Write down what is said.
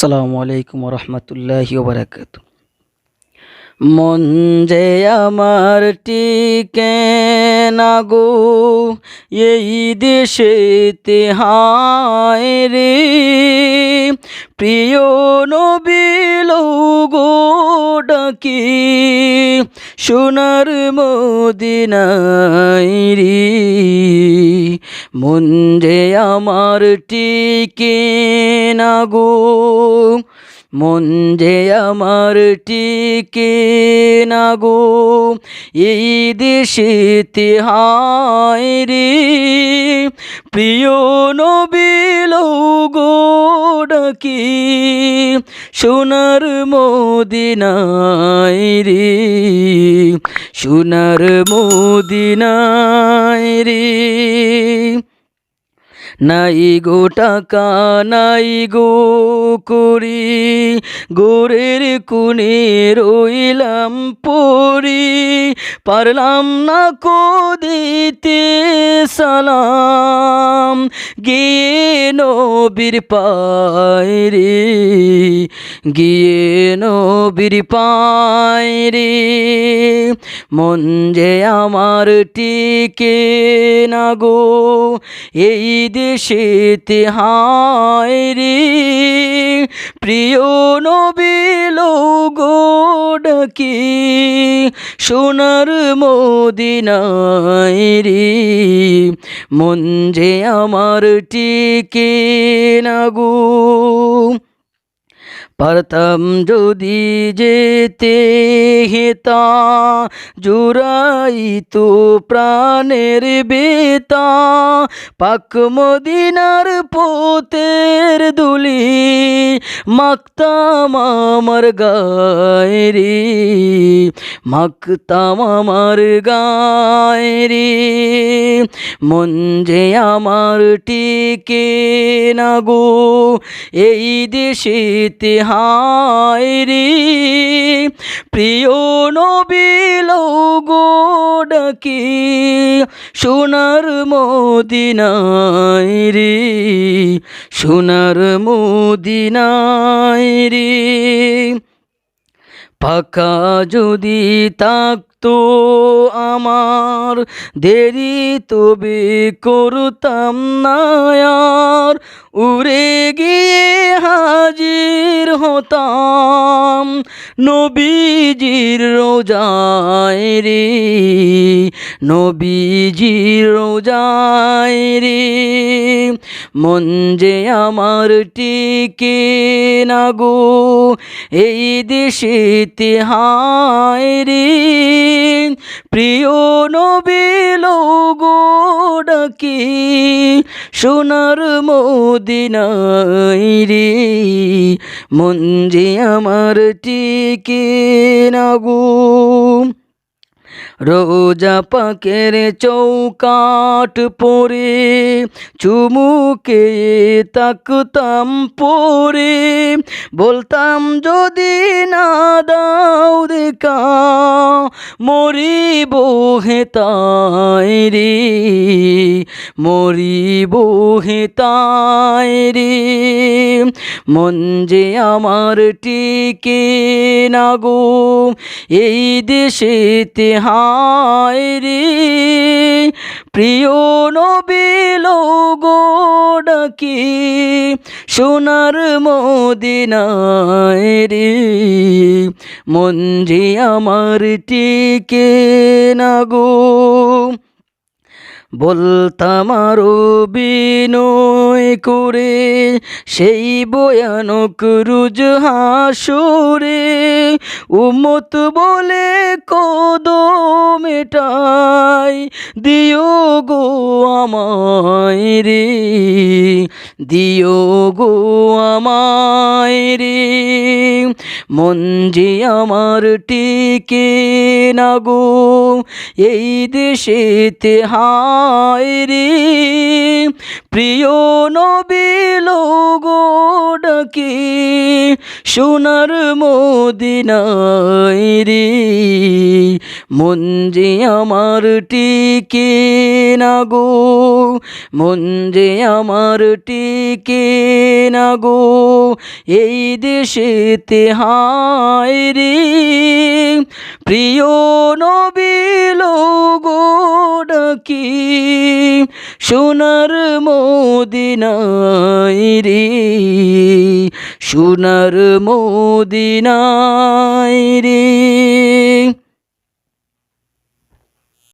আসসালামু আলাইকুম রহমতুল্লাহি বারাকাতু। মন যে আমার টিকে না গো এই দেশেতে, হায় রে প্রিয় নবী লও গো ডাকি সোনার মদিনায় রে। মন যে আমার টিকে না গো, মন যে আমার টিকে না গো এই দেশেতে, হায় রে প্রিয় নবী লও গো ডাকি সোনার মদিনায় রে, সোনার মদিনায় রে। নাই গো টাকা নাই গো করি, গোরের কোণে রইলাম পরি, পারলাম না কো দিতে সালাম গিয়ে নবীর পায় রে, গিয়ে নবীর পায় রে। মন যে আমার টিকে না গো এই দেশেতে, হায় রে প্রিয় নবী লও গো ডাকি সোনার মদিনায় রে। মন যে আমার টিকে না গো, পারতাম যদি যেতে হেতা জুড়াইতো প্রাণের বেতা, পাক মদিনার পোতের দুলি মাখতাম আমার গায়ে রে, মাখতাম আমার গায়ে রে। মন যে আমার টিকে না গো এই দেশেতে, হায় রে প্রিয় নবী লও গো ডাকি সোনার মদিনায় রে, সোনার মদিনায় রে। ফাঁকা যদি থাকতো আমার দেরি তবে করতাম না আর, উড়ে গিয়ে হাজির হতাম নবীজির রোজায় রে, নবীজির রোজায় রে। মন যে আমার টিকে না গো এই দেশেতে, হায় রে প্রিয় নবী লও গো ডাকি সোনার মদিনায় রে। মন যে আমার টিকে না গো রোজা পাকের চৌকাট পরে চুমুকে তাকতাম পরে, বলতাম যদি না দাও দেখা মরিব হেতায় রে, মরিব হেতায় রে। মন যে আমার টিকে না গো এই দেশেতে, হায় রে প্রিয় নবী লও গো ডাকি সোনার মদিনায় রে। মন যে আমার টিকে না গো, বলতাম আরো বিনয় করে সেই ভয়ানক রোজ হাসরে, উম্মত বলে কদম মেটাই দিও গো আমায় রে, দিও গো আমায় রে। মন যে আমার টিকে না গো এই দেশেতে, হায় রে প্রিয় নবী লও গো ডাকি সোনার মদিনায় রে মন যে আমার টিকে না গো মন যে আমার টিকে না গো এই দেশেতে হায় রে প্রিয় নবী লোগো ডাকি সোনার মদিনায় রে সোনার মদিনায় রে।